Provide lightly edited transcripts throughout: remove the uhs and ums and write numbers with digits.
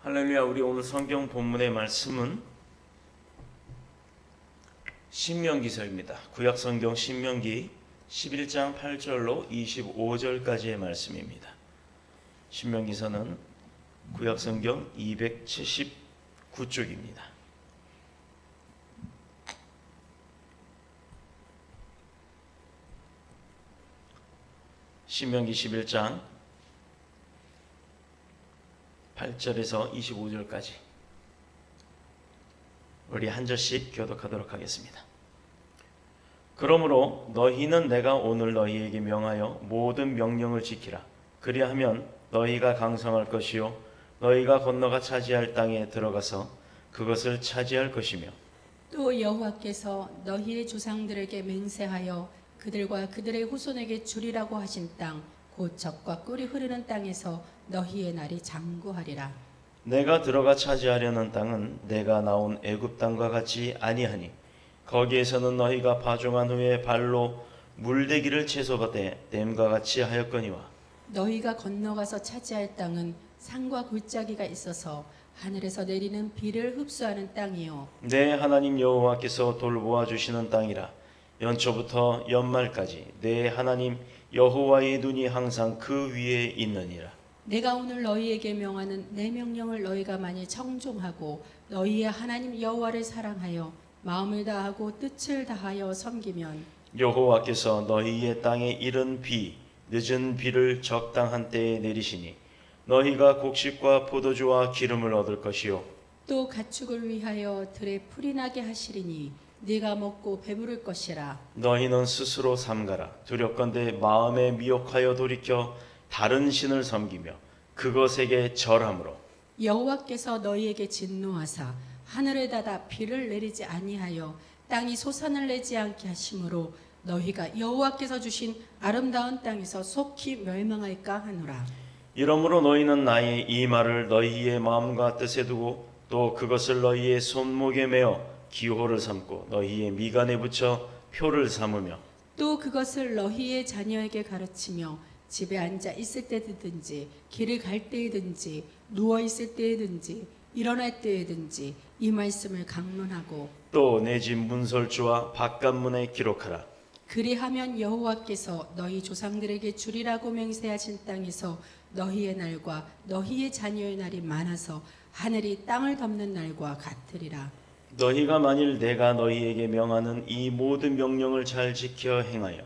할렐루야. 우리 오늘 성경 본문의 말씀은 신명기서입니다. 구약 성경 신명기 11장 8절로 25절까지의 말씀입니다. 신명기서는 구약 성경 279쪽입니다. 신명기 11장 8절에서 25절까지 우리 한 절씩 교독하도록 하겠습니다. 그러므로 너희는 내가 오늘 너희에게 명하여 모든 명령을 지키라. 그리하면 너희가 강성할 것이요 너희가 건너가 차지할 땅에 들어가서 그것을 차지할 것이며 또 여호와께서 너희의 조상들에게 맹세하여 그들과 그들의 후손에게 주리라고 하신 땅 곧 젖과 꿀이 흐르는 땅에서 너희의 날이 장구하리라. 내가 들어가 차지하려는 땅은 내가 나온 애굽 땅과 같이 아니하니 거기에서는 너희가 파종한 후에 발로 물대기를 채소밭에 댐과 같이 하였거니와 너희가 건너가서 차지할 땅은 산과 골짜기가 있어서 하늘에서 내리는 비를 흡수하는 땅이요 내 하나님 여호와께서 돌보아 주시는 땅이라. 연초부터 연말까지 내 하나님 여호와의 눈이 항상 그 위에 있느니라. 내가 오늘 너희에게 명하는 내 명령을 너희가 만일 청종하고 너희의 하나님 여호와를 사랑하여 마음을 다하고 뜻을 다하여 섬기면 여호와께서 너희의 땅에 이른 비 늦은 비를 적당한 때에 내리시니 너희가 곡식과 포도주와 기름을 얻을 것이요 또 가축을 위하여 들에 풀이 나게 하시리니 네가 먹고 배부를 것이라. 너희는 스스로 삼가라. 두렵건대 마음에 미혹하여 돌이켜 다른 신을 섬기며 그것에게 절함으로 여호와께서 너희에게 진노하사 하늘에 닫아 비를 내리지 아니하여 땅이 소산을 내지 않게 하심으로 너희가 여호와께서 주신 아름다운 땅에서 속히 멸망할까 하노라. 이러므로 너희는 나의 이 말을 너희의 마음과 뜻에 두고 또 그것을 너희의 손목에 메어 기호를 삼고 너희의 미간에 붙여 표를 삼으며 또 그것을 너희의 자녀에게 가르치며 집에 앉아 있을 때든지 길을 갈 때든지 누워 있을 때든지 일어날 때든지 이 말씀을 강론하고 또 내 집 문설주와 바깥문에 기록하라. 그리하면 여호와께서 너희 조상들에게 주리라고 맹세하신 땅에서 너희의 날과 너희의 자녀의 날이 많아서 하늘이 땅을 덮는 날과 같으리라. 너희가 만일 내가 너희에게 명하는 이 모든 명령을 잘 지켜 행하여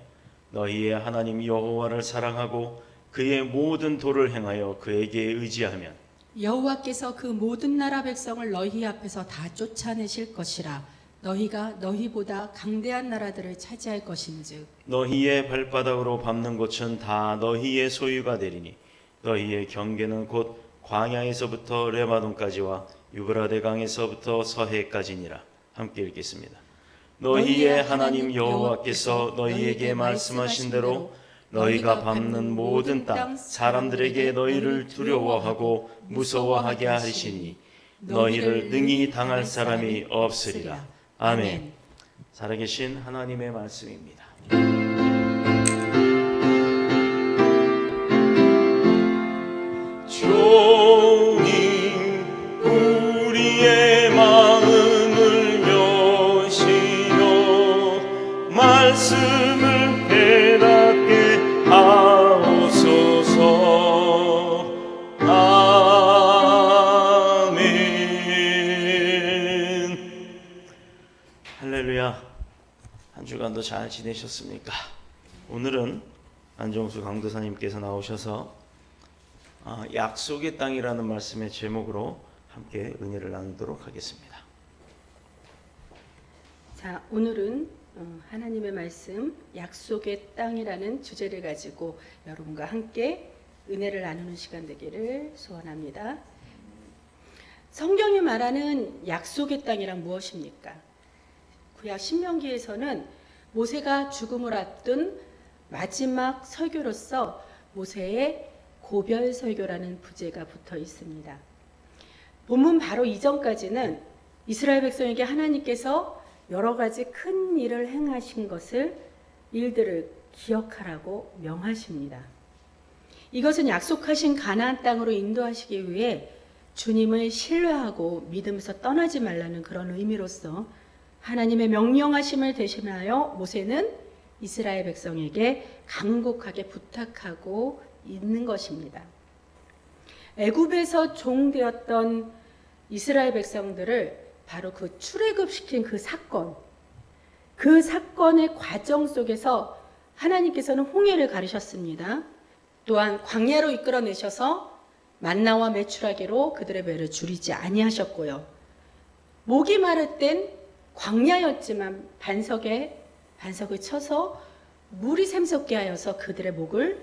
너희의 하나님 여호와를 사랑하고 그의 모든 도를 행하여 그에게 의지하면 여호와께서 그 모든 나라 백성을 너희 앞에서 다 쫓아내실 것이라. 너희가 너희보다 강대한 나라들을 차지할 것인즉 너희의 발바닥으로 밟는 곳은 다 너희의 소유가 되리니 너희의 경계는 곧 광야에서부터 레바논까지와 유브라데 강에서부터 서해까지니라. 함께 읽겠습니다. 너희의 하나님 여호와께서 너희에게 말씀하신 대로 너희가 밟는 모든 땅 사람들에게 너희를 두려워하고 무서워하게 하시니 너희를 능히 당할 사람이 없으리라. 아멘. 살아계신 하나님의 말씀입니다. 종이 우리의 마음을 여시어 말씀을 깨닫게 하옵소서. 아멘. 할렐루야. 한 주간도 잘 지내셨습니까? 오늘은 안정수 강도사님께서 나오셔서 약속의 땅이라는 말씀의 제목으로 함께 은혜를 나누도록 하겠습니다. 자, 오늘은 하나님의 말씀 약속의 땅이라는 주제를 가지고 여러분과 함께 은혜를 나누는 시간 되기를 소원합니다. 성경이 말하는 약속의 땅이란 무엇입니까? 구약 신명기에서는 모세가 죽음을 앞둔 마지막 설교로서 모세의 고별 설교라는 부제가 붙어 있습니다. 본문 바로 이전까지는 이스라엘 백성에게 하나님께서 여러 가지 큰 일을 행하신 일들을 기억하라고 명하십니다. 이것은 약속하신 가나안 땅으로 인도하시기 위해 주님을 신뢰하고 믿으면서 떠나지 말라는 그런 의미로서 하나님의 명령하심을 대신하여 모세는 이스라엘 백성에게 간곡하게 부탁하고 있는 것입니다. 애굽에서 종되었던 이스라엘 백성들을 바로 그 출애굽시킨 그 사건의 과정 속에서 하나님께서는 홍해를 가르셨습니다. 또한 광야로 이끌어내셔서 만나와 메추라기로 그들의 배를 줄이지 아니하셨고요. 목이 마를 땐 광야였지만 반석을 쳐서 물이 샘솟게 하여서 그들의 목을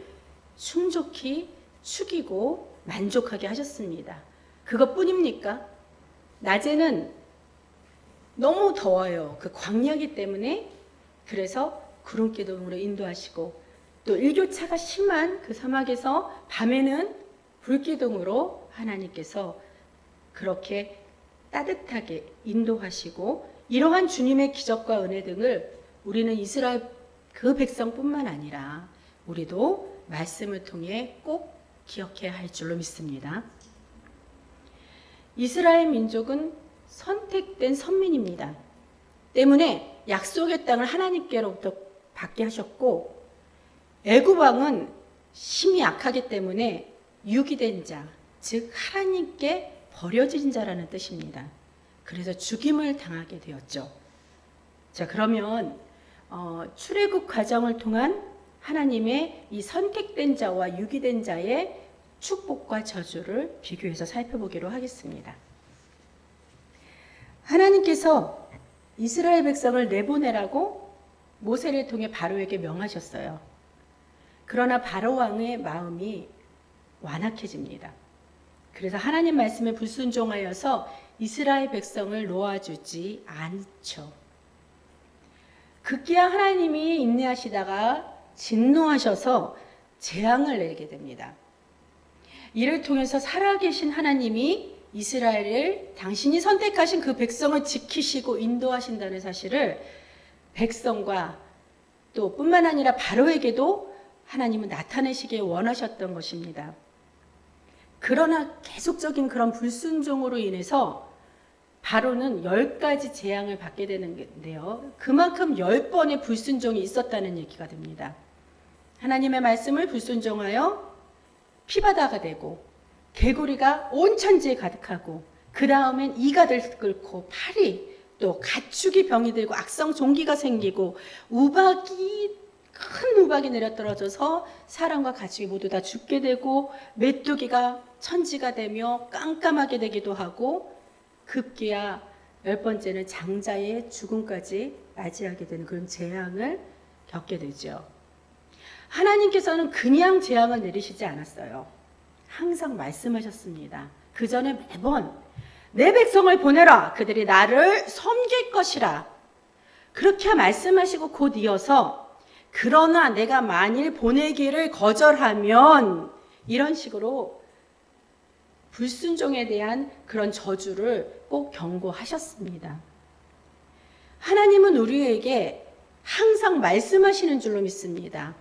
충족히 축이고 만족하게 하셨습니다. 그것뿐입니까? 낮에는 너무 더워요. 그 광야기 때문에. 그래서 구름기둥으로 인도하시고, 또 일교차가 심한 그 사막에서 밤에는 불기둥으로 하나님께서 그렇게 따뜻하게 인도하시고, 이러한 주님의 기적과 은혜 등을 우리는 이스라엘 그 백성뿐만 아니라 우리도 말씀을 통해 꼭 기억해야 할 줄로 믿습니다. 이스라엘 민족은 선택된 선민입니다. 때문에 약속의 땅을 하나님께로부터 받게 하셨고, 애굽 왕은 심히 악하기 때문에 유기된 자, 즉 하나님께 버려진 자라는 뜻입니다. 그래서 죽임을 당하게 되었죠. 자, 그러면 출애굽 과정을 통한 하나님의 이 선택된 자와 유기된 자의 축복과 저주를 비교해서 살펴보기로 하겠습니다. 하나님께서 이스라엘 백성을 내보내라고 모세를 통해 바로에게 명하셨어요. 그러나 바로 왕의 마음이 완악해집니다. 그래서 하나님 말씀에 불순종하여서 이스라엘 백성을 놓아주지 않죠. 급기야 하나님이 인내하시다가 진노하셔서 재앙을 내리게 됩니다. 이를 통해서 살아계신 하나님이 이스라엘을 당신이 선택하신 그 백성을 지키시고 인도하신다는 사실을 백성과 또 뿐만 아니라 바로에게도 하나님은 나타내시길 원하셨던 것입니다. 그러나 계속적인 그런 불순종으로 인해서 바로는 10가지 재앙을 받게 되는데요. 그만큼 10번의 불순종이 있었다는 얘기가 됩니다. 하나님의 말씀을 불순종하여 피바다가 되고, 개구리가 온 천지에 가득하고, 그 다음엔 이가 들끓고 팔이, 또 가축이 병이 들고 악성 종기가 생기고, 큰 우박이 내려떨어져서 사람과 가축이 모두 다 죽게 되고, 메뚜기가 천지가 되며 깜깜하게 되기도 하고, 급기야 10번째는 장자의 죽음까지 맞이하게 되는 그런 재앙을 겪게 되죠. 하나님께서는 그냥 재앙을 내리시지 않았어요. 항상 말씀하셨습니다. 그 전에 매번 내 백성을 보내라. 그들이 나를 섬길 것이라. 그렇게 말씀하시고 곧 이어서 그러나 내가 만일 보내기를 거절하면, 이런 식으로 불순종에 대한 그런 저주를 꼭 경고하셨습니다. 하나님은 우리에게 항상 말씀하시는 줄로 믿습니다.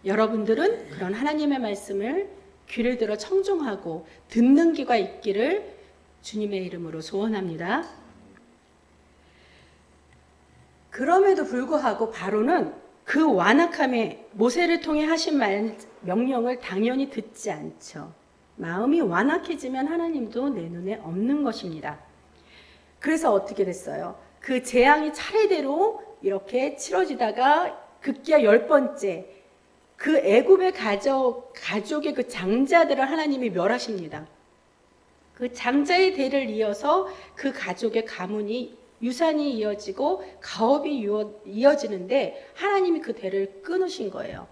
여러분들은 그런 하나님의 말씀을 귀를 들어 청종하고 듣는 귀가 있기를 주님의 이름으로 소원합니다. 그럼에도 불구하고 바로는 그 완악함에 모세를 통해 하신 명령을 당연히 듣지 않죠. 마음이 완악해지면 하나님도 내 눈에 없는 것입니다. 그래서 어떻게 됐어요? 그 재앙이 차례대로 이렇게 치러지다가 급기야 10번째, 그 애굽의 가족의 그 장자들을 하나님이 멸하십니다. 그 장자의 대를 이어서 그 가족의 가문이, 유산이 이어지고 가업이 이어지는데 하나님이 그 대를 끊으신 거예요.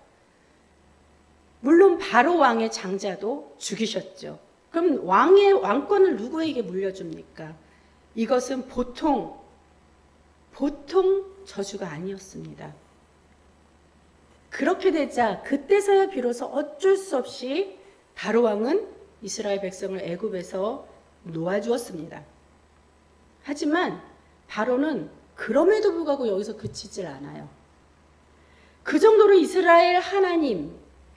물론 바로 왕의 장자도 죽이셨죠. 그럼 왕권을 누구에게 물려줍니까? 이것은 보통 저주가 아니었습니다. 그렇게 되자 그때서야 비로소 어쩔 수 없이 바로 왕은 이스라엘 백성을 애굽에서 놓아주었습니다. 하지만 바로는 그럼에도 불구하고 여기서 그치질 않아요. 그 정도로 이스라엘 하나님,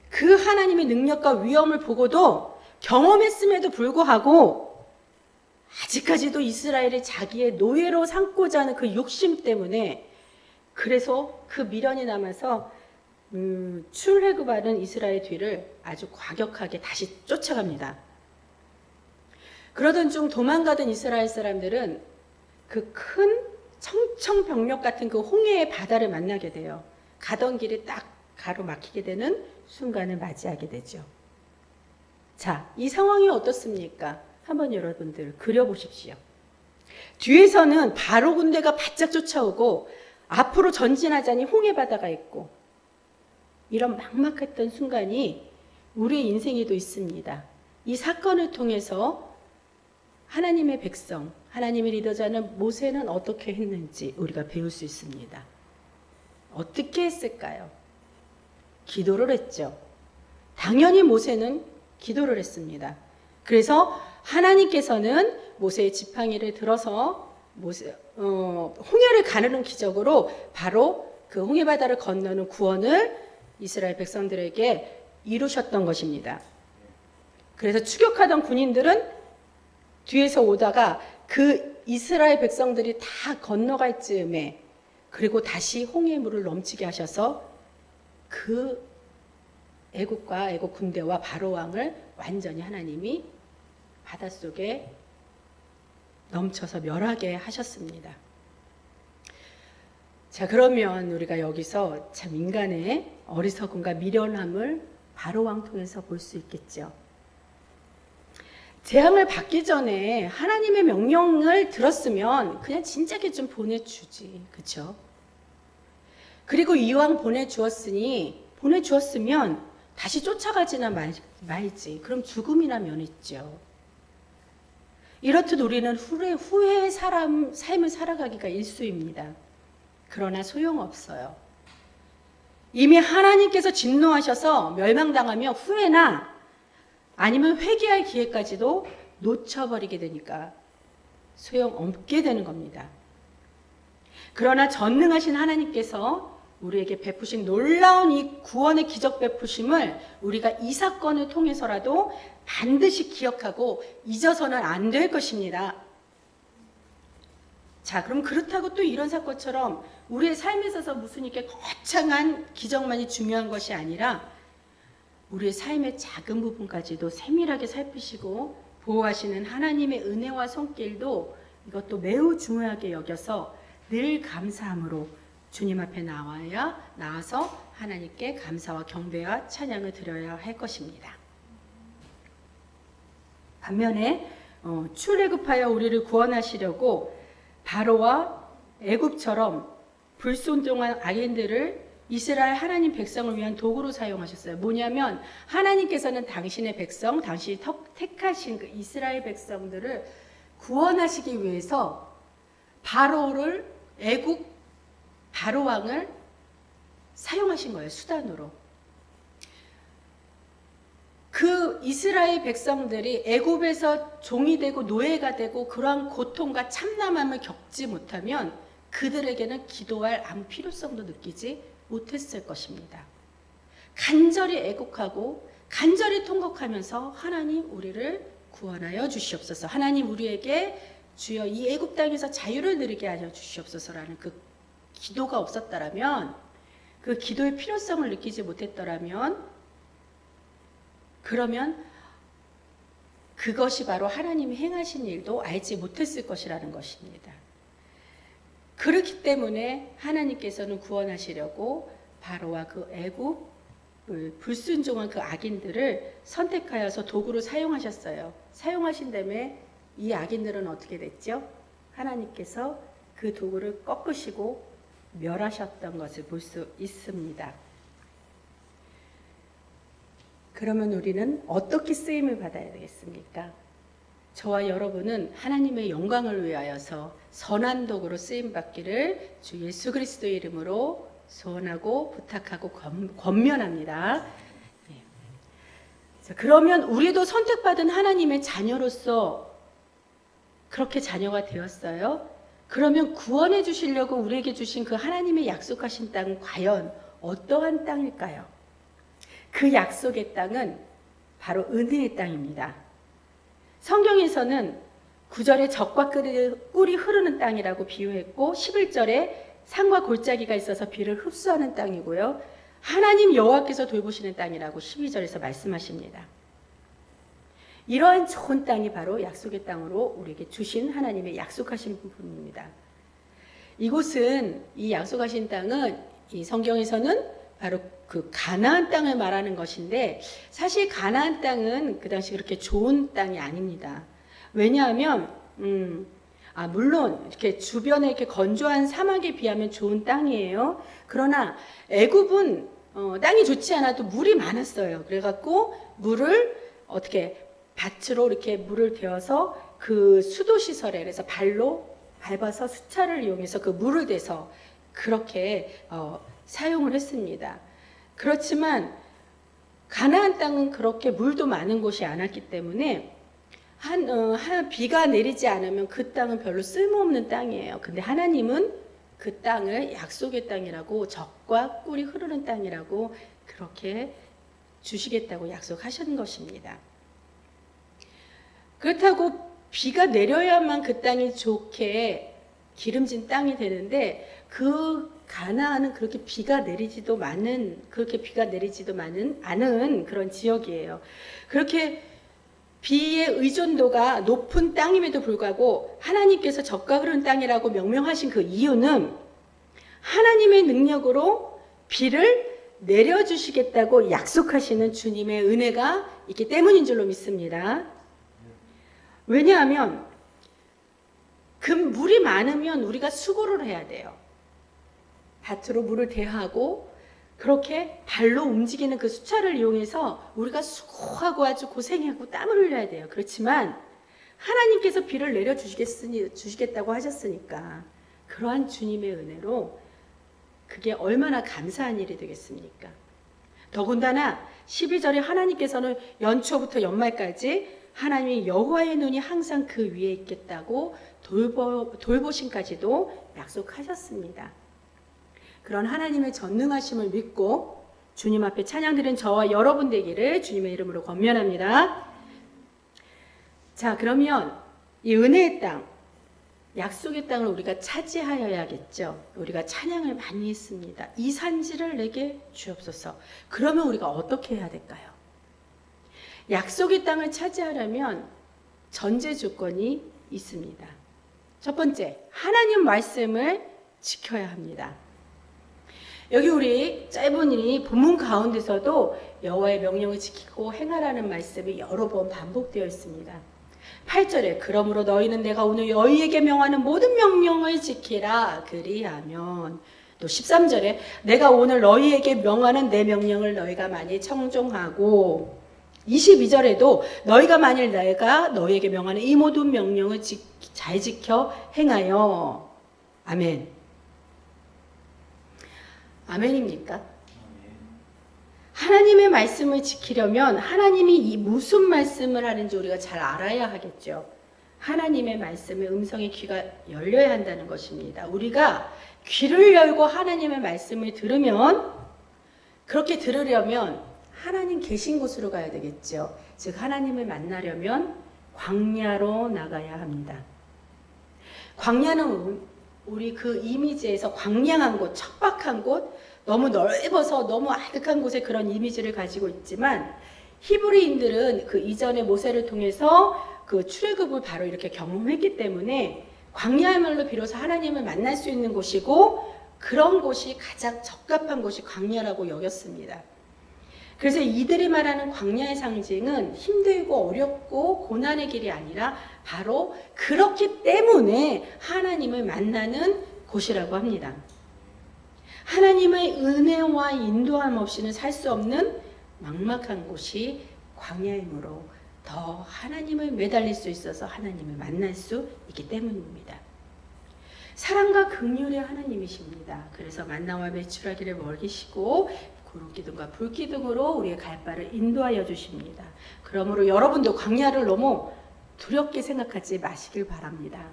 그 하나님의 능력과 위엄을 보고도 경험했음에도 불구하고 아직까지도 이스라엘이 자기의 노예로 삼고자 하는 그 욕심 때문에 그래서 그 미련이 남아서 출애굽하는 이스라엘 뒤를 아주 과격하게 다시 쫓아갑니다. 그러던 중 도망가던 이스라엘 사람들은 그 큰 청청병력 같은 그 홍해의 바다를 만나게 돼요. 가던 길이 딱 가로막히게 되는 순간을 맞이하게 되죠. 자, 이 상황이 어떻습니까? 한번 여러분들 그려보십시오. 뒤에서는 바로 군대가 바짝 쫓아오고 앞으로 전진하자니 홍해 바다가 있고 이런 막막했던 순간이 우리의 인생에도 있습니다. 이 사건을 통해서 하나님의 백성, 하나님의 리더자는 모세는 어떻게 했는지 우리가 배울 수 있습니다. 어떻게 했을까요? 기도를 했죠. 당연히 모세는 기도를 했습니다. 그래서 하나님께서는 모세의 지팡이를 들어서 홍해를 가르는 기적으로 바로 그 홍해 바다를 건너는 구원을 이스라엘 백성들에게 이루셨던 것입니다. 그래서 추격하던 군인들은 뒤에서 오다가 그 이스라엘 백성들이 다 건너갈 즈음에 그리고 다시 홍해의 물을 넘치게 하셔서 그 애국과 애국 군대와 바로 왕을 완전히 하나님이 바닷속에 넘쳐서 멸하게 하셨습니다. 자, 그러면 우리가 여기서 참 인간의 어리석음과 미련함을 바로 왕 통해서 볼 수 있겠죠. 재앙을 받기 전에 하나님의 명령을 들었으면 그냥 진작에 좀 보내주지, 그렇죠? 그리고 이왕 보내주었으면 다시 쫓아가지나 말지. 그럼 죽음이나 면했죠. 이렇듯 우리는 후회의 삶을 살아가기가 일쑤입니다. 그러나 소용없어요. 이미 하나님께서 진노하셔서 멸망당하며 후회나 아니면 회개할 기회까지도 놓쳐버리게 되니까 소용없게 되는 겁니다. 그러나 전능하신 하나님께서 우리에게 베푸신 놀라운 이 구원의 기적 베푸심을 우리가 이 사건을 통해서라도 반드시 기억하고 잊어서는 안 될 것입니다. 자, 그럼 그렇다고 또 이런 사건처럼 우리의 삶에 있어서 무슨 이렇게 거창한 기적만이 중요한 것이 아니라 우리의 삶의 작은 부분까지도 세밀하게 살피시고 보호하시는 하나님의 은혜와 손길도 이것도 매우 중요하게 여겨서 늘 감사함으로 주님 앞에 나와서 하나님께 감사와 경배와 찬양을 드려야 할 것입니다. 반면에 출애굽하여 우리를 구원하시려고 바로와 애굽처럼 불순종한 악인들을 이스라엘 하나님 백성을 위한 도구로 사용하셨어요. 뭐냐면 하나님께서는 당신의 백성, 당신이 택하신 그 이스라엘 백성들을 구원하시기 위해서 바로를 애굽 바로 왕을 사용하신 거예요. 수단으로. 그 이스라엘 백성들이 애굽에서 종이 되고 노예가 되고 그러한 고통과 참담함을 겪지 못하면 그들에게는 기도할 아무 필요성도 느끼지 못했을 것입니다. 간절히 애곡하고 간절히 통곡하면서 하나님 우리를 구원하여 주시옵소서. 하나님 우리에게 주여 이 애굽 땅에서 자유를 누리게 하여 주시옵소서라는 그 기도가 없었더라면, 그 기도의 필요성을 느끼지 못했더라면, 그러면 그것이 바로 하나님이 행하신 일도 알지 못했을 것이라는 것입니다. 그렇기 때문에 하나님께서는 구원하시려고 바로와 그 애굽 불순종한 그 악인들을 선택하여서 도구로 사용하셨어요. 사용하신 다음에 이 악인들은 어떻게 됐죠? 하나님께서 그 도구를 꺾으시고 멸하셨던 것을 볼 수 있습니다. 그러면 우리는 어떻게 쓰임을 받아야 되겠습니까? 저와 여러분은 하나님의 영광을 위하여서 선한 도구로 쓰임받기를 주 예수 그리스도의 이름으로 소원하고 부탁하고 권면합니다. 자, 그러면 우리도 선택받은 하나님의 자녀로서 그렇게 자녀가 되었어요. 그러면 구원해 주시려고 우리에게 주신 그 하나님의 약속하신 땅은 과연 어떠한 땅일까요? 그 약속의 땅은 바로 은혜의 땅입니다. 성경에서는 9절에 젖과 꿀이 흐르는 땅이라고 비유했고 11절에 산과 골짜기가 있어서 비를 흡수하는 땅이고요. 하나님 여호와께서 돌보시는 땅이라고 12절에서 말씀하십니다. 이러한 좋은 땅이 바로 약속의 땅으로 우리에게 주신 하나님의 약속하신 부분입니다. 이곳은 이 약속하신 땅은 이 성경에서는 바로 그 가나안 땅을 말하는 것인데 사실 가나안 땅은 그 당시 그렇게 좋은 땅이 아닙니다. 왜냐하면 물론 이렇게 주변에 이렇게 건조한 사막에 비하면 좋은 땅이에요. 그러나 애굽은 땅이 좋지 않아도 물이 많았어요. 그래갖고 물을 어떻게 밭으로 이렇게 물을 대어서 그 수도 시설에 그래서 발로 밟아서 수차를 이용해서 그 물을 대서 그렇게 사용을 했습니다. 그렇지만 가나안 땅은 그렇게 물도 많은 곳이 않았기 때문에 비가 내리지 않으면 그 땅은 별로 쓸모없는 땅이에요. 근데 하나님은 그 땅을 약속의 땅이라고 젖과 꿀이 흐르는 땅이라고 그렇게 주시겠다고 약속하신 것입니다. 그렇다고 비가 내려야만 그 땅이 좋게 기름진 땅이 되는데 그 가나안은 그렇게 비가 내리지도 않은 그런 지역이에요. 그렇게 비의 의존도가 높은 땅임에도 불구하고 하나님께서 젖과 흐르는 땅이라고 명명하신 그 이유는 하나님의 능력으로 비를 내려주시겠다고 약속하시는 주님의 은혜가 있기 때문인 줄로 믿습니다. 왜냐하면 그 물이 많으면 우리가 수고를 해야 돼요. 밭으로 물을 대하고 그렇게 발로 움직이는 그 수차를 이용해서 우리가 수고하고 아주 고생하고 땀을 흘려야 돼요. 그렇지만 하나님께서 비를 내려주시겠다고 하셨으니까 그러한 주님의 은혜로 그게 얼마나 감사한 일이 되겠습니까? 더군다나 12절에 하나님께서는 연초부터 연말까지 하나님의 여호와의 눈이 항상 그 위에 있겠다고 돌보심까지도 약속하셨습니다. 그런 하나님의 전능하심을 믿고 주님 앞에 찬양드린 저와 여러분 되기를 주님의 이름으로 권면합니다. 자, 그러면 이 은혜의 땅, 약속의 땅을 우리가 차지하여야겠죠. 우리가 찬양을 많이 했습니다. 이 산지를 내게 주옵소서. 그러면 우리가 어떻게 해야 될까요? 약속의 땅을 차지하려면 전제 조건이 있습니다. 첫 번째, 하나님 말씀을 지켜야 합니다. 여기 우리 짧은 이 본문 가운데서도 여호와의 명령을 지키고 행하라는 말씀이 여러 번 반복되어 있습니다. 8절에 그러므로 너희는 내가 오늘 너희에게 명하는 모든 명령을 지키라 그리하면, 또 13절에 내가 오늘 너희에게 명하는 내 명령을 너희가 많이 청종하고, 22절에도 너희가 만일 내가 너희에게 명하는 이 모든 명령을 잘 지켜 행하여. 아멘. 아멘입니까? 하나님의 말씀을 지키려면 하나님이 이 무슨 말씀을 하는지 우리가 잘 알아야 하겠죠. 하나님의 말씀의 음성의 귀가 열려야 한다는 것입니다. 우리가 귀를 열고 하나님의 말씀을 들으면, 그렇게 들으려면 하나님 계신 곳으로 가야 되겠죠. 즉 하나님을 만나려면 광야로 나가야 합니다. 광야는 우리 그 이미지에서 광량한 곳, 척박한 곳, 너무 넓어서 너무 아득한 곳에 그런 이미지를 가지고 있지만 히브리인들은 그 이전에 모세를 통해서 그 출애굽을 바로 이렇게 경험했기 때문에 광야야말로 비로소 하나님을 만날 수 있는 곳이고 그런 곳이 가장 적합한 곳이 광야라고 여겼습니다. 그래서 이들이 말하는 광야의 상징은 힘들고 어렵고 고난의 길이 아니라 바로 그렇기 때문에 하나님을 만나는 곳이라고 합니다. 하나님의 은혜와 인도함 없이는 살 수 없는 막막한 곳이 광야이므로 더 하나님을 매달릴 수 있어서 하나님을 만날 수 있기 때문입니다. 사랑과 긍휼의 하나님이십니다. 그래서 만나와 메추라기를 먹이시고 구름기둥과 불기둥으로 우리의 갈 바를 인도하여 주십니다. 그러므로 여러분도 광야를 너무 두렵게 생각하지 마시길 바랍니다.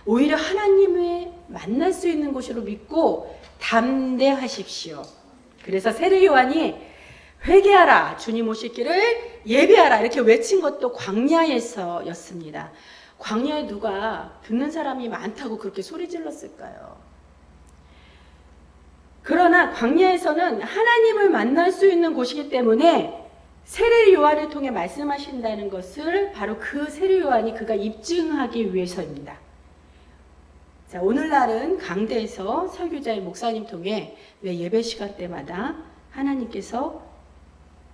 오히려 하나님을 만날 수 있는 곳으로 믿고 담대하십시오. 그래서 세례 요한이 회개하라, 주님 오실 길을 예비하라 이렇게 외친 것도 광야에서였습니다. 광야에 누가 듣는 사람이 많다고 그렇게 소리 질렀을까요? 그러나 광야에서는 하나님을 만날 수 있는 곳이기 때문에 세례 요한을 통해 말씀하신다는 것을 바로 그 세례 요한이 그가 입증하기 위해서입니다. 자, 오늘날은 강대에서 설교자의 목사님 통해 왜 예배 시간 때마다 하나님께서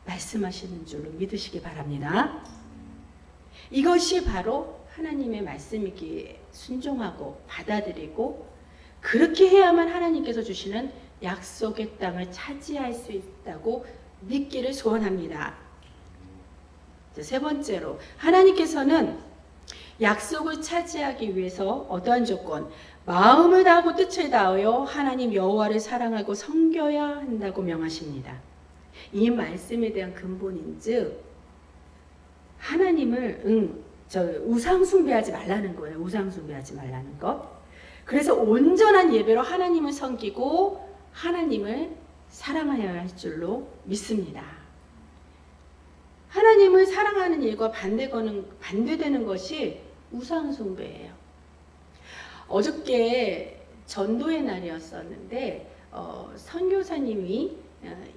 말씀하시는 줄로 믿으시기 바랍니다. 이것이 바로 하나님의 말씀이기에 순종하고 받아들이고 그렇게 해야만 하나님께서 주시는 약속의 땅을 차지할 수 있다고 믿기를 소원합니다. 세 번째로 하나님께서는 약속을 차지하기 위해서 어떠한 조건, 마음을 다하고 뜻을 다하여 하나님 여호와를 사랑하고 섬겨야 한다고 명하십니다. 이 말씀에 대한 근본인즉 하나님을 우상 숭배하지 말라는 거예요. 우상 숭배하지 말라는 것. 그래서 온전한 예배로 하나님을 섬기고 하나님을 사랑하여야 할 줄로 믿습니다. 하나님을 사랑하는 일과 반대되는 것이 우상 숭배예요. 어저께 전도의 날이었었는데 선교사님이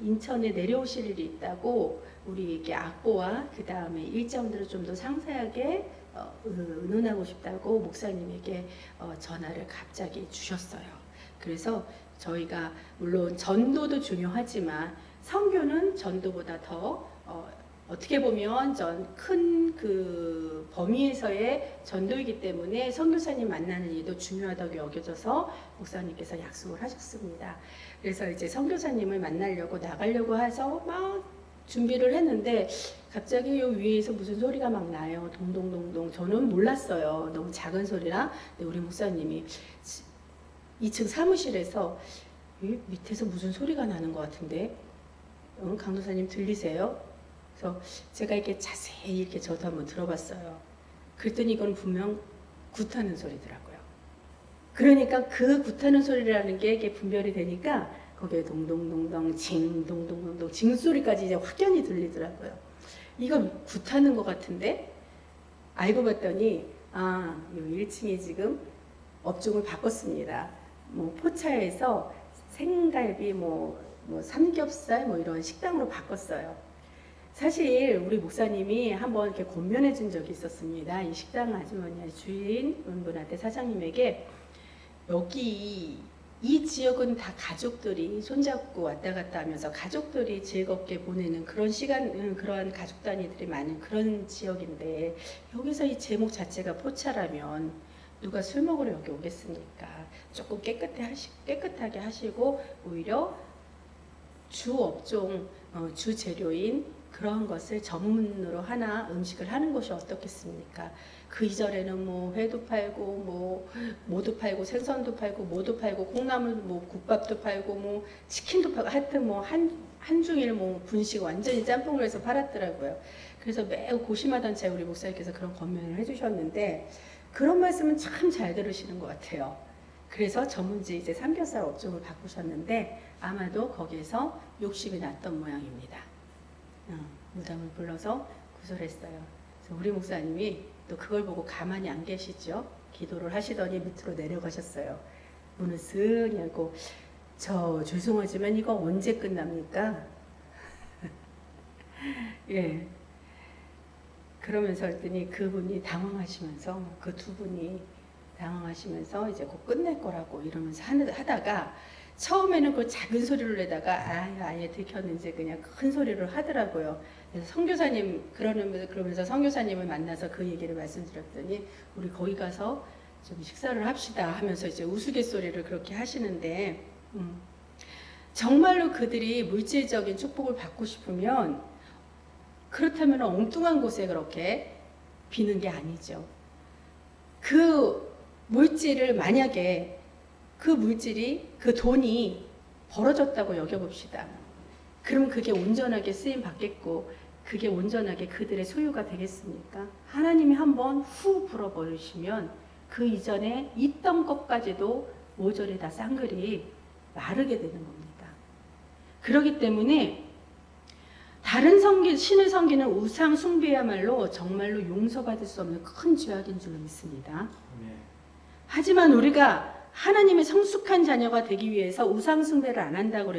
인천에 내려오실 일이 있다고 우리에게 악보와 그 다음에 일정들을 좀 더 상세하게 의논하고 싶다고 목사님에게 전화를 갑자기 주셨어요. 그래서 저희가 물론 전도도 중요하지만 선교는 전도보다 더 어떻게 보면 큰 그 범위에서의 전도이기 때문에 선교사님 만나는 일도 중요하다고 여겨져서 목사님께서 약속을 하셨습니다. 그래서 이제 선교사님을 만나려고 나가려고 해서 막 준비를 했는데 갑자기 요 위에서 무슨 소리가 막 나요. 동동동동. 저는 몰랐어요. 너무 작은 소리라. 근데 우리 목사님이 2층 사무실에서 밑에서 무슨 소리가 나는 것 같은데 강도사님 들리세요? 그래서 제가 이렇게 자세히 이렇게 저도 한번 들어봤어요. 그랬더니 이건 분명 굿하는 소리더라고요. 그러니까 그 굿하는 소리라는 게 이게 분별이 되니까 거기에 동동동동 징 동동동동 징 소리까지 이제 확연히 들리더라고요. 이건 굿하는 것 같은데 알고 봤더니 요 1층에 지금 업종을 바꿨습니다. 뭐 포차에서 생갈비 뭐 삼겹살 뭐 이런 식당으로 바꿨어요. 사실 우리 목사님이 한번 이렇게 권면해 준 적이 있었습니다. 이 식당 아주머니 주인분한테 사장님에게 여기 이 지역은 다 가족들이 손잡고 왔다 갔다 하면서 가족들이 즐겁게 보내는 그런 시간, 그러한 가족 단위들이 많은 그런 지역인데 여기서 이 제목 자체가 포차라면 누가 술 먹으러 여기 오겠습니까? 조금 깨끗하게 하시고 오히려 주 업종, 주 재료인 그런 것을 전문으로 하나 음식을 하는 것이 어떻겠습니까? 그 이전에는 뭐 회도 팔고 뭐 모도 팔고 생선도 팔고 모도 팔고 콩나물 뭐 국밥도 팔고 뭐 치킨도 팔고 하여튼 뭐 한중일 뭐 분식 완전히 짬뽕을 해서 팔았더라고요. 그래서 매우 고심하던 제 우리 목사님께서 그런 권면을 해주셨는데 그런 말씀은 참 잘 들으시는 것 같아요. 그래서 전문지 이제 삼겹살 업종을 바꾸셨는데 아마도 거기에서 욕심이 났던 모양입니다. 무당을 불러서 구설했어요. 그래서 우리 목사님이 또 그걸 보고 가만히 안 계시죠. 기도를 하시더니 밑으로 내려가셨어요. 문을 쓱 열고 저 죄송하지만 이거 언제 끝납니까? 예. 그러면서 했더니 그분이 당황하시면서 그 두 분이 당황하시면서 이제 곧 끝낼 거라고 이러면서 하다가 처음에는 그 작은 소리를 내다가 아예 들켰는지 그냥 큰 소리를 하더라고요. 그래서 선교사님 그러면서 선교사님을 만나서 그 얘기를 말씀드렸더니 우리 거기 가서 좀 식사를 합시다 하면서 이제 우스갯소리를 그렇게 하시는데 정말로 그들이 물질적인 축복을 받고 싶으면 그렇다면 엉뚱한 곳에 그렇게 비는 게 아니죠. 그 물질을 만약에 그 물질이 그 돈이 벌어졌다고 여겨봅시다. 그럼 그게 온전하게 쓰임 받겠고 그게 온전하게 그들의 소유가 되겠습니까? 하나님이 한번 후 불어버리시면 그 이전에 있던 것까지도 모조리 다 쌍글이 마르게 되는 겁니다. 그렇기 때문에 다른 신을 섬기는 우상 숭배야말로 정말로 용서받을 수 없는 큰 죄악인 줄로 믿습니다. 하지만 우리가 하나님의 성숙한 자녀가 되기 위해서 우상 숭배를 안 한다고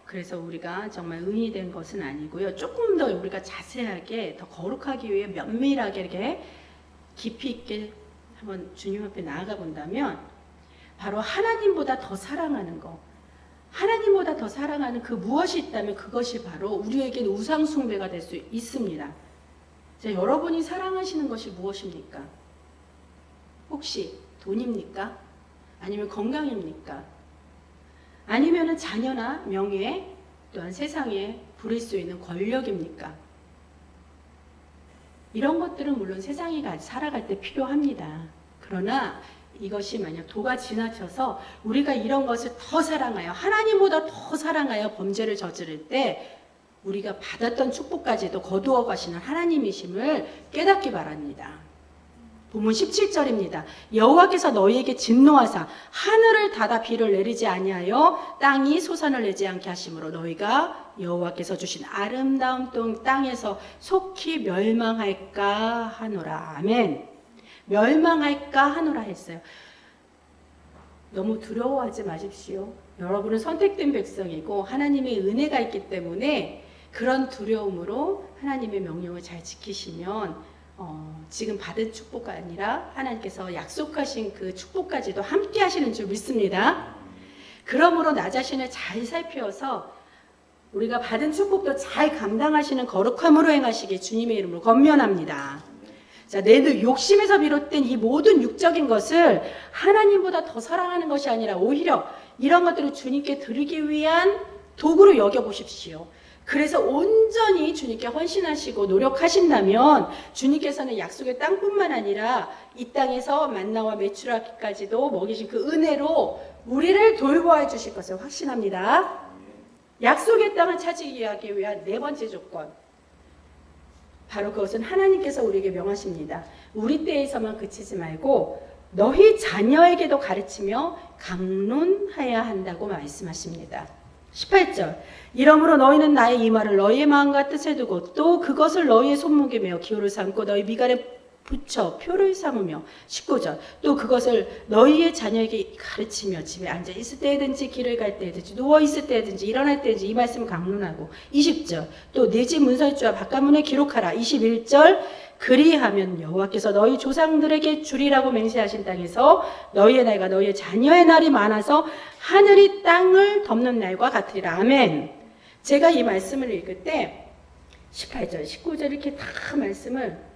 그래서 우리가 정말 의인이 된 것은 아니고요. 조금 더 우리가 자세하게 더 거룩하기 위해 면밀하게 이렇게 깊이 있게 한번 주님 앞에 나아가 본다면 바로 하나님보다 더 사랑하는 것, 하나님보다 더 사랑하는 그 무엇이 있다면 그것이 바로 우리에게는 우상 숭배가 될 수 있습니다. 자, 여러분이 사랑하시는 것이 무엇입니까? 혹시 돈입니까? 아니면 건강입니까? 아니면 자녀나 명예, 또한 세상에 부릴 수 있는 권력입니까? 이런 것들은 물론 세상에 살아갈 때 필요합니다. 그러나 이것이 만약 도가 지나쳐서 우리가 이런 것을 더 사랑하여 하나님보다 더 사랑하여 범죄를 저지를 때 우리가 받았던 축복까지도 거두어 가시는 하나님이심을 깨닫기 바랍니다. 본문 17절입니다. 여호와께서 너희에게 진노하사 하늘을 닫아 비를 내리지 아니하여 땅이 소산을 내지 않게 하심으로 너희가 여호와께서 주신 아름다운 땅에서 속히 멸망할까 하노라. 아멘. 멸망할까 하노라 했어요. 너무 두려워하지 마십시오. 여러분은 선택된 백성이고 하나님의 은혜가 있기 때문에 그런 두려움으로 하나님의 명령을 잘 지키시면 지금 받은 축복이 아니라 하나님께서 약속하신 그 축복까지도 함께 하시는 줄 믿습니다. 그러므로 나 자신을 잘 살피어서 우리가 받은 축복도 잘 감당하시는 거룩함으로 행하시길 주님의 이름으로 권면합니다. 자, 내 욕심에서 비롯된 이 모든 육적인 것을 하나님보다 더 사랑하는 것이 아니라 오히려 이런 것들을 주님께 드리기 위한 도구로 여겨보십시오. 그래서 온전히 주님께 헌신하시고 노력하신다면 주님께서는 약속의 땅뿐만 아니라 이 땅에서 만나와 메추라기까지도 먹이신 그 은혜로 우리를 돌보아 주실 것을 확신합니다. 약속의 땅을 차지하기 위한 네 번째 조건, 바로 그것은 하나님께서 우리에게 명하십니다. 우리 때에서만 그치지 말고 너희 자녀에게도 가르치며 강론하여야 한다고 말씀하십니다. 18절, 이러므로 너희는 나의 이 말을 너희의 마음과 뜻에 두고 또 그것을 너희의 손목에 메어 기호를 삼고 너희 미간에 붙여 표를 삼으며. 19절, 또 그것을 너희의 자녀에게 가르치며 집에 앉아 있을 때든지 길을 갈 때든지 누워 있을 때든지 일어날 때든지 이 말씀을 강론하고. 20절, 또 네 집 문설주와 바깥문에 기록하라. 21절, 그리하면 여호와께서 너희 조상들에게 주리라고 맹세하신 땅에서 너희의 날과 너희의 자녀의 날이 많아서 하늘이 땅을 덮는 날과 같으리라. 아멘. 제가 이 말씀을 읽을 때 18절, 19절 이렇게 다 말씀을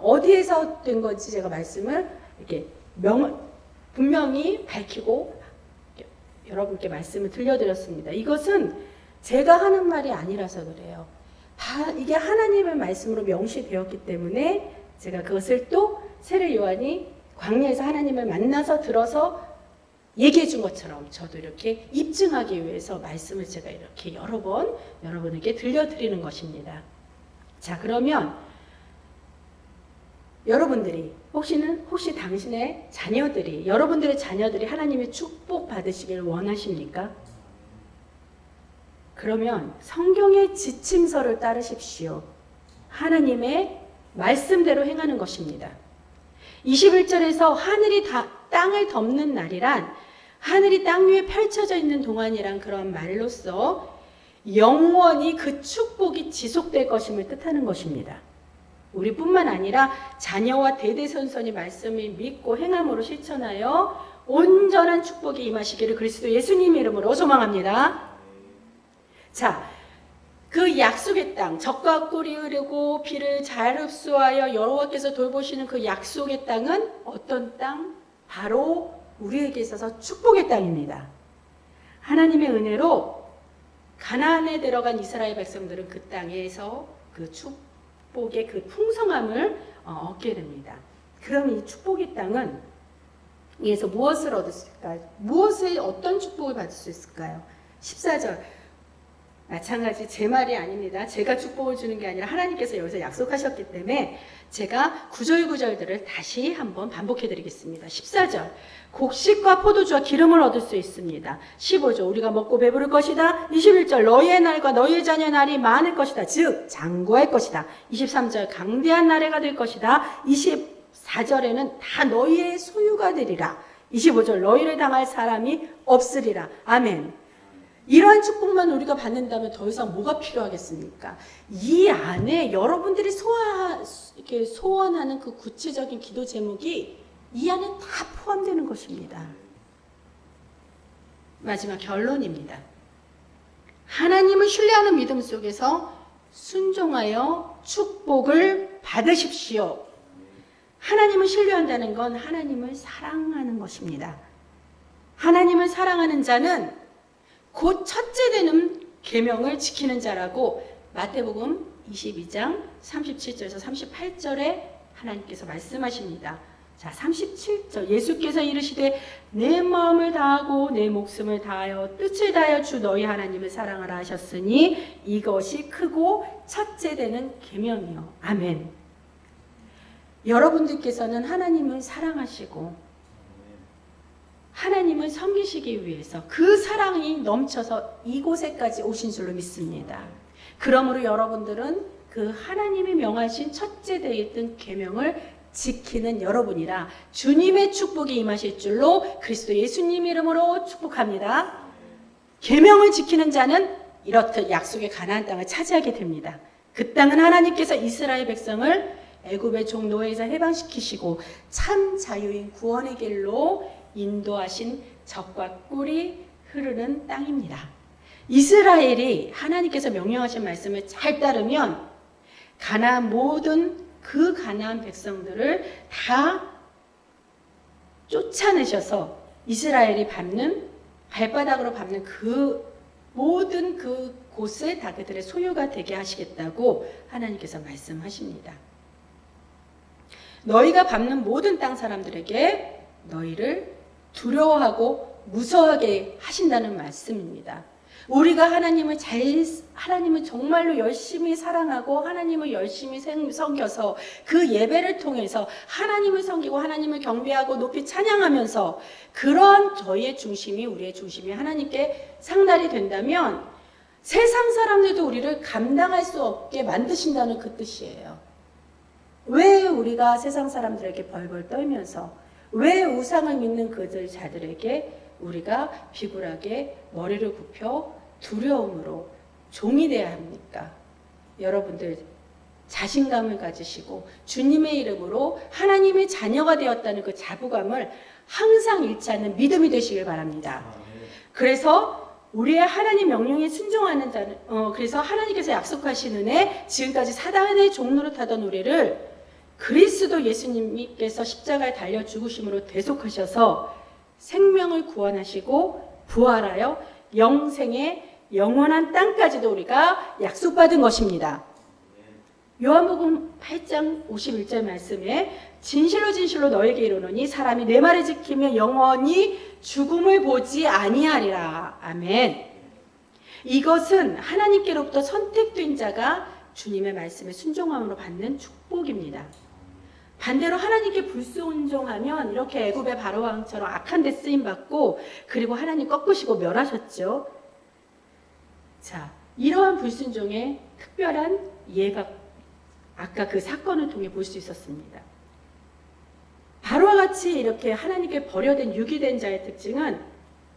어디에서 된 건지 제가 말씀을 이렇게 분명히 밝히고 여러분께 말씀을 들려드렸습니다. 이것은 제가 하는 말이 아니라서 그래요. 이게 하나님의 말씀으로 명시되었기 때문에 제가 그것을 또 세례 요한이 광야에서 하나님을 만나서 들어서 얘기해 준 것처럼 저도 이렇게 입증하기 위해서 말씀을 제가 이렇게 여러 번 여러분에게 들려드리는 것입니다. 자, 그러면 여러분들이 혹시 당신의 자녀들이, 여러분들의 자녀들이 하나님의 축복 받으시기를 원하십니까? 그러면 성경의 지침서를 따르십시오. 하나님의 말씀대로 행하는 것입니다. 21절에서 하늘이 땅을 덮는 날이란 하늘이 땅 위에 펼쳐져 있는 동안이란 그런 말로써 영원히 그 축복이 지속될 것임을 뜻하는 것입니다. 우리뿐만 아니라 자녀와 대대손손이 말씀을 믿고 행함으로 실천하여 온전한 축복이 임하시기를 그리스도 예수님의 이름으로 소망합니다. 자, 그 약속의 땅, 적과 꿀이 흐르고 비를 잘 흡수하여 여호와께서 돌보시는 그 약속의 땅은 어떤 땅? 바로 우리에게 있어서 축복의 땅입니다. 하나님의 은혜로 가나안에 들어간 이스라엘 백성들은 그 땅에서 그 축복의 그 풍성함을 얻게 됩니다. 그럼 이 축복의 땅은 이에서 무엇을 얻을 수 있을까요? 어떤 축복을 받을 수 있을까요? 14절, 마찬가지 제 말이 아닙니다. 제가 축복을 주는 게 아니라 하나님께서 여기서 약속하셨기 때문에 제가 구절구절들을 다시 한번 반복해 드리겠습니다. 14절 곡식과 포도주와 기름을 얻을 수 있습니다. 15절 우리가 먹고 배부를 것이다. 21절 너희의 날과 너희의 자녀의 날이 많을 것이다. 즉 장구할 것이다. 23절 강대한 나라가 될 것이다. 24절에는 다 너희의 소유가 되리라. 25절 너희를 당할 사람이 없으리라. 아멘. 이러한 축복만 우리가 받는다면 더 이상 뭐가 필요하겠습니까? 이 안에 여러분들이 이렇게 소원하는 그 구체적인 기도 제목이 이 안에 다 포함되는 것입니다. 마지막 결론입니다. 하나님을 신뢰하는 믿음 속에서 순종하여 축복을 받으십시오. 하나님을 신뢰한다는 건 하나님을 사랑하는 것입니다. 하나님을 사랑하는 자는 곧 첫째 되는 계명을 지키는 자라고 마태복음 22장 37절에서 38절에 하나님께서 말씀하십니다. 자, 37절 예수께서 이르시되 내 마음을 다하고 내 목숨을 다하여 뜻을 다하여 주 너희 하나님을 사랑하라 하셨으니 이것이 크고 첫째 되는 계명이요. 아멘. 여러분들께서는 하나님을 사랑하시고 하나님을 섬기시기 위해서 그 사랑이 넘쳐서 이곳에까지 오신 줄로 믿습니다. 그러므로 여러분들은 그 하나님이 명하신 첫째 되었던 계명을 지키는 여러분이라 주님의 축복이 임하실 줄로 그리스도 예수님 이름으로 축복합니다. 계명을 지키는 자는 이렇듯 약속의 가나안 땅을 차지하게 됩니다. 그 땅은 하나님께서 이스라엘 백성을 애굽의 종 노예에서 해방시키시고 참 자유인 구원의 길로 인도하신 젖과 꿀이 흐르는 땅입니다. 이스라엘이 하나님께서 명령하신 말씀을 잘 따르면 가나안 모든 그 가나안 백성들을 다 쫓아내셔서 이스라엘이 밟는 발바닥으로 밟는 그 모든 그 곳을 다 그들의 소유가 되게 하시겠다고 하나님께서 말씀하십니다. 너희가 밟는 모든 땅 사람들에게 너희를 두려워하고 무서워하게 하신다는 말씀입니다. 우리가 하나님을 정말로 열심히 사랑하고 하나님을 열심히 섬겨서 그 예배를 통해서 하나님을 섬기고 하나님을 경배하고 높이 찬양하면서 그런 저희의 중심이 우리의 중심이 하나님께 상달이 된다면 세상 사람들도 우리를 감당할 수 없게 만드신다는 그 뜻이에요. 왜 우리가 세상 사람들에게 벌벌 떨면서 왜 우상을 믿는 그들 자들에게 우리가 비굴하게 머리를 굽혀 두려움으로 종이 되어야 합니까? 여러분들 자신감을 가지시고 주님의 이름으로 하나님의 자녀가 되었다는 그 자부감을 항상 잃지 않는 믿음이 되시길 바랍니다. 그래서 우리의 하나님 명령에 순종하는 자는 그래서 하나님께서 약속하신 은혜 지금까지 사단의 종로를 타던 우리를 그리스도 예수님께서 십자가에 달려 죽으심으로 대속하셔서 생명을 구원하시고 부활하여 영생의 영원한 땅까지도 우리가 약속받은 것입니다. 요한복음 8장 51절 말씀에 진실로 진실로 너에게 이르노니 사람이 내 말을 지키며 영원히 죽음을 보지 아니하리라. 아멘. 이것은 하나님께로부터 선택된 자가 주님의 말씀에 순종함으로 받는 축복입니다. 반대로 하나님께 불순종하면 이렇게 애굽의 바로왕처럼 악한 데 쓰임받고 그리고 하나님 꺾으시고 멸하셨죠. 자, 이러한 불순종의 특별한 예가 아까 그 사건을 통해 볼 수 있었습니다. 바로와 같이 이렇게 하나님께 버려된 유기된 자의 특징은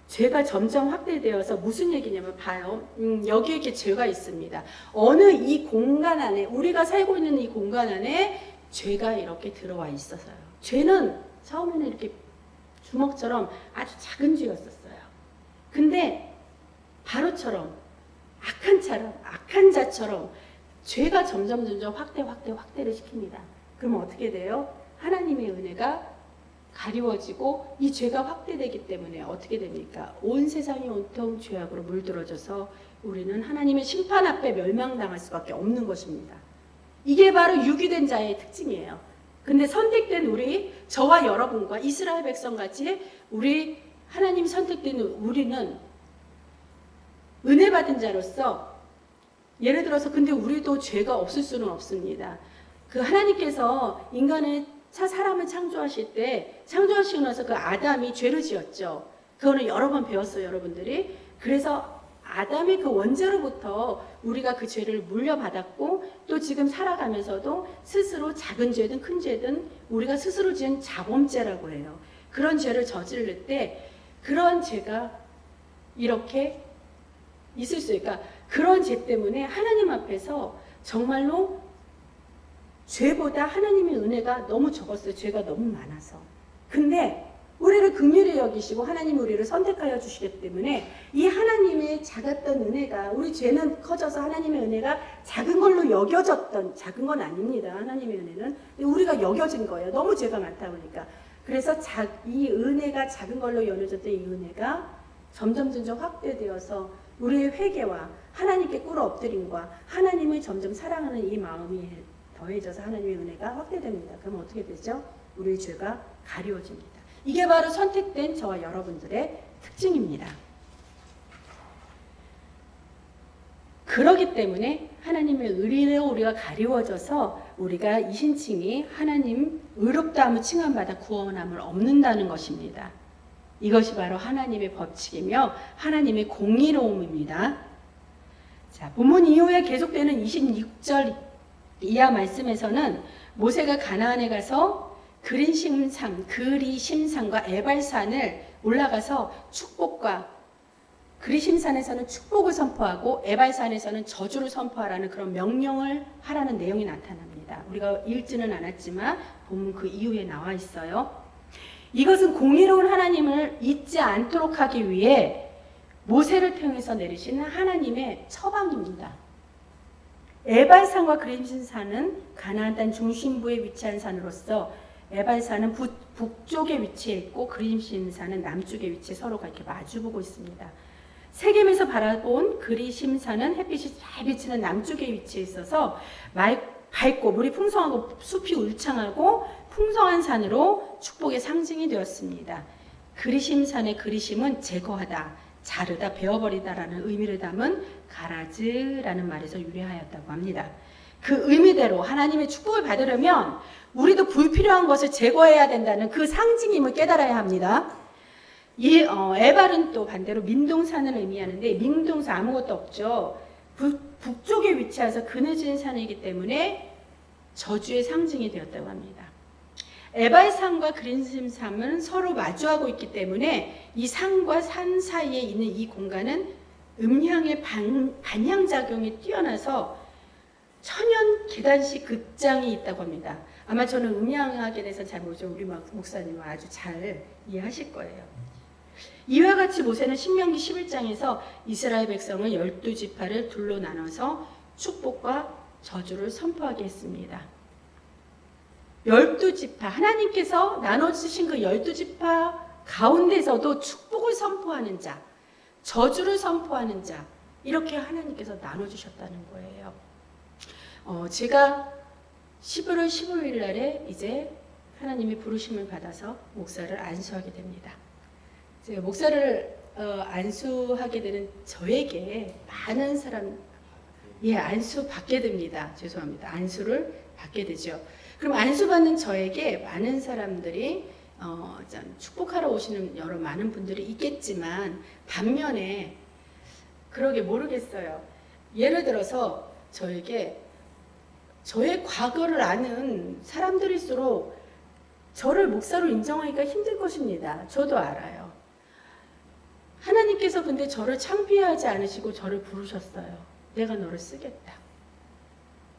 죄가 점점 확대되어서 무슨 얘기냐면 봐요. 여기에 이렇게 죄가 있습니다. 어느 이 공간 안에 우리가 살고 있는 이 공간 안에 죄가 이렇게 들어와 있어서요. 죄는 처음에는 이렇게 주먹처럼 아주 작은 죄였었어요. 근데 바로처럼 악한 자처럼 죄가 점점 확대를 시킵니다. 그러면 어떻게 돼요? 하나님의 은혜가 가리워지고 이 죄가 확대되기 때문에 어떻게 됩니까? 온 세상이 온통 죄악으로 물들어져서 우리는 하나님의 심판 앞에 멸망당할 수밖에 없는 것입니다. 이게 바로 유기된 자의 특징이에요. 근데 선택된 우리, 저와 여러분과 이스라엘 백성같이 하나님 선택된 우리는 은혜 받은 자로서 예를 들어서 근데 우리도 죄가 없을 수는 없습니다. 그 하나님께서 사람을 창조하실 때 창조하시고 나서 그 아담이 죄를 지었죠. 그거는 여러 번 배웠어요, 여러분들이. 그래서 아담의 그 원죄로부터 우리가 그 죄를 물려받았고 또 지금 살아가면서도 스스로 작은 죄든 큰 죄든 우리가 스스로 지은 자범죄라고 해요. 그런 죄를 저지를 때 그런 죄가 이렇게 있을 수 있으니까 그런 죄 때문에 하나님 앞에서 정말로 죄보다 하나님의 은혜가 너무 적었어요. 죄가 너무 많아서. 근데 우리를 긍휼히 여기시고 하나님이 우리를 선택하여 주시기 때문에 이 하나님의 작았던 은혜가 우리 죄는 커져서 하나님의 은혜가 작은 걸로 여겨졌던 작은 건 아닙니다. 하나님의 은혜는 우리가 여겨진 거예요. 너무 죄가 많다 보니까. 그래서 이 은혜가 작은 걸로 여겨졌던 이 은혜가 점점 확대되어서 우리의 회개와 하나님께 꿇어 엎드림과 하나님을 점점 사랑하는 이 마음이 더해져서 하나님의 은혜가 확대됩니다. 그럼 어떻게 되죠? 우리의 죄가 가리워집니다. 이게 바로 선택된 저와 여러분들의 특징입니다. 그렇기 때문에 하나님의 의리로 우리가 가리워져서 우리가 이신칭이 하나님 의롭다함을 칭함받아 구원함을 얻는다는 것입니다. 이것이 바로 하나님의 법칙이며 하나님의 공의로움입니다. 자, 본문 이후에 계속되는 26절 이하 말씀에서는 모세가 가나안에 가서 그리심산과 에발산을 올라가서 축복과 그리심산에서는 축복을 선포하고 에발산에서는 저주를 선포하라는 그런 명령을 하라는 내용이 나타납니다. 우리가 읽지는 않았지만 본문 그 이후에 나와 있어요. 이것은 공의로운 하나님을 잊지 않도록 하기 위해 모세를 통해서 내리신 하나님의 처방입니다. 에발산과 그리심산은 가나안 땅 중심부에 위치한 산으로서 에발산은 북쪽에 위치해 있고 그리심산은 남쪽에 위치해 서로가 이렇게 마주보고 있습니다. 세겜에서 바라본 그리심산은 햇빛이 잘 비치는 남쪽에 위치해 있어서 밝고 물이 풍성하고 숲이 울창하고 풍성한 산으로 축복의 상징이 되었습니다. 그리심산의 그리심은 제거하다, 자르다, 베어버리다라는 의미를 담은 가라즈라는 말에서 유래하였다고 합니다. 그 의미대로 하나님의 축복을 받으려면 우리도 불필요한 것을 제거해야 된다는 그 상징임을 깨달아야 합니다. 이 에발은 또 반대로 민동산을 의미하는데 민동산 아무것도 없죠. 북쪽에 위치해서 그늘진 산이기 때문에 저주의 상징이 되었다고 합니다. 에발산과 그리심산은 서로 마주하고 있기 때문에 이 산과 산 사이에 있는 이 공간은 음향의 반향작용이 뛰어나서 천연 계단식 극장이 있다고 합니다. 아마 저는 음향학에 대해서 잘 모르죠. 우리 목사님은 아주 잘 이해하실 거예요. 이와 같이 모세는 신명기 11장에서 이스라엘 백성을 12지파를 둘로 나눠서 축복과 저주를 선포하게 했습니다. 12지파, 하나님께서 나눠주신 그 12지파 가운데서도 축복을 선포하는 자, 저주를 선포하는 자, 이렇게 하나님께서 나눠주셨다는 거예요. 제가 11월 15일 날에 이제 하나님의 부르심을 받아서 목사를 안수하게 됩니다. 제가 목사를 안수하게 되는 저에게 많은 안수 받게 됩니다. 죄송합니다. 안수를 받게 되죠. 그럼 안수받는 저에게 많은 사람들이 축복하러 오시는 여러 많은 분들이 있겠지만 반면에 그러게 모르겠어요. 예를 들어서 저에게 저의 과거를 아는 사람들일수록 저를 목사로 인정하기가 힘들 것입니다. 저도 알아요. 하나님께서 근데 저를 창피하지 않으시고 저를 부르셨어요. 내가 너를 쓰겠다.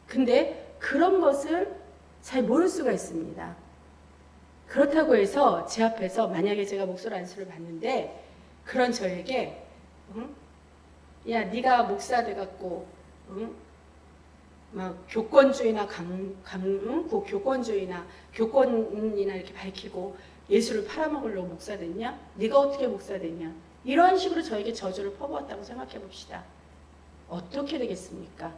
근데 그런 것을 잘 모를 수가 있습니다. 그렇다고 해서 제 앞에서 만약에 제가 목소리 안수를 받는데 그런 저에게 야 네가 목사 돼갖고 막 교권주의나 교권이나 이렇게 밝히고 예수를 팔아먹으려고 목사 됐냐? 네가 어떻게 목사 됐냐? 이런 식으로 저에게 저주를 퍼부었다고 생각해 봅시다. 어떻게 되겠습니까?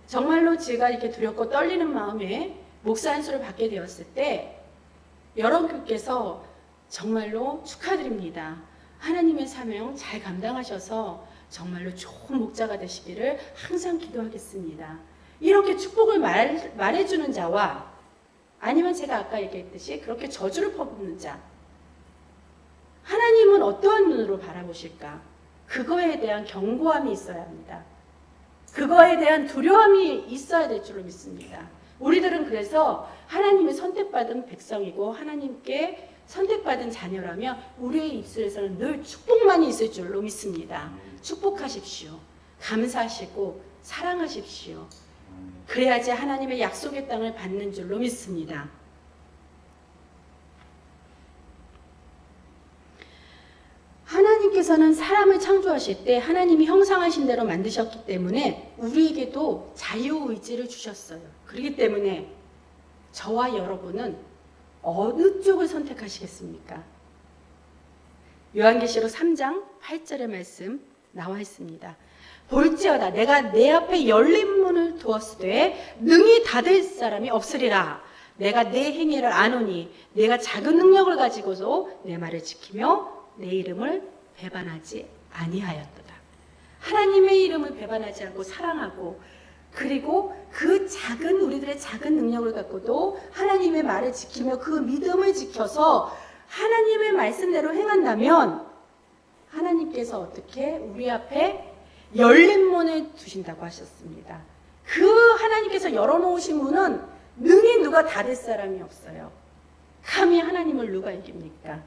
정말로 제가 이렇게 두렵고 떨리는 마음에 목사 안수를 받게 되었을 때 여러분께서 정말로 축하드립니다. 하나님의 사명 잘 감당하셔서 정말로 좋은 목자가 되시기를 항상 기도하겠습니다. 이렇게 축복을 말해주는 자와 아니면 제가 아까 얘기했듯이 그렇게 저주를 퍼붓는 자, 하나님은 어떠한 눈으로 바라보실까? 그거에 대한 경고함이 있어야 합니다. 그거에 대한 두려움이 있어야 될 줄로 믿습니다. 우리들은 그래서 하나님의 선택받은 백성이고 하나님께 선택받은 자녀라면 우리의 입술에서는 늘 축복만이 있을 줄로 믿습니다. 축복하십시오. 감사하시고 사랑하십시오. 그래야지 하나님의 약속의 땅을 받는 줄로 믿습니다. 하나님께서는 사람을 창조하실 때 하나님이 형상하신 대로 만드셨기 때문에 우리에게도 자유의지를 주셨어요. 그렇기 때문에 저와 여러분은 어느 쪽을 선택하시겠습니까? 요한계시록 3장 8절의 말씀 나와 있습니다. 볼지어다 내가 내 앞에 열린 문을 두었으되 능히 닫을 사람이 없으리라. 내가 내 행위를 아노니 내가 작은 능력을 가지고도 내 말을 지키며 내 이름을 배반하지 아니하였도다. 하나님의 이름을 배반하지 않고 사랑하고 그리고 그 작은 우리들의 작은 능력을 갖고도 하나님의 말을 지키며 그 믿음을 지켜서 하나님의 말씀대로 행한다면 하나님께서 어떻게 우리 앞에 열린 문을 두신다고 하셨습니다. 그 하나님께서 열어놓으신 문은 능히 누가 닫을 사람이 없어요. 감히 하나님을 누가 이깁니까?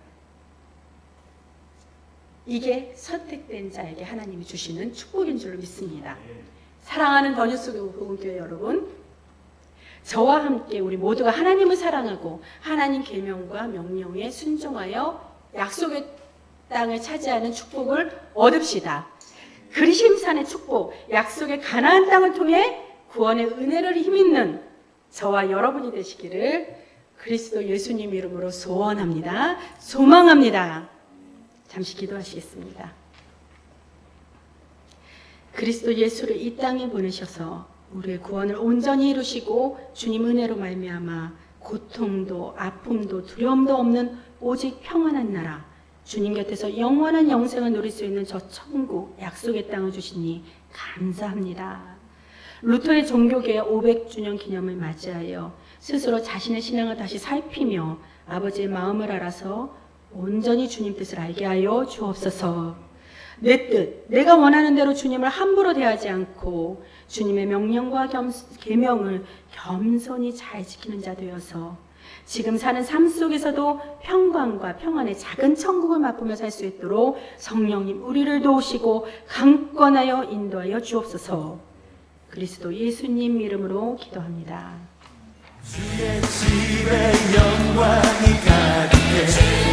이게 선택된 자에게 하나님이 주시는 축복인 줄로 믿습니다. 사랑하는 더뉴스 복음교회 여러분, 저와 함께 우리 모두가 하나님을 사랑하고 하나님 계명과 명령에 순종하여 약속의 땅을 차지하는 축복을 얻읍시다. 그리심산의 축복, 약속의 가나안 땅을 통해 구원의 은혜를 힘있는 저와 여러분이 되시기를 그리스도 예수님 이름으로 소원합니다. 소망합니다. 잠시 기도하시겠습니다. 그리스도 예수를 이 땅에 보내셔서 우리의 구원을 온전히 이루시고 주님 은혜로 말미암아 고통도 아픔도 두려움도 없는 오직 평안한 나라, 주님 곁에서 영원한 영생을 누릴 수 있는 저 천국 약속의 땅을 주시니 감사합니다. 루터의 종교개혁 500주년 기념을 맞이하여 스스로 자신의 신앙을 다시 살피며 아버지의 마음을 알아서 온전히 주님 뜻을 알게 하여 주옵소서. 내 뜻, 내가 원하는 대로 주님을 함부로 대하지 않고 주님의 명령과 계명을 겸손히 잘 지키는 자 되어서 지금 사는 삶 속에서도 평강과 평안의 작은 천국을 맛보며 살 수 있도록 성령님 우리를 도우시고 강권하여 인도하여 주옵소서. 그리스도 예수님 이름으로 기도합니다. 주의 집에 영광이 가득해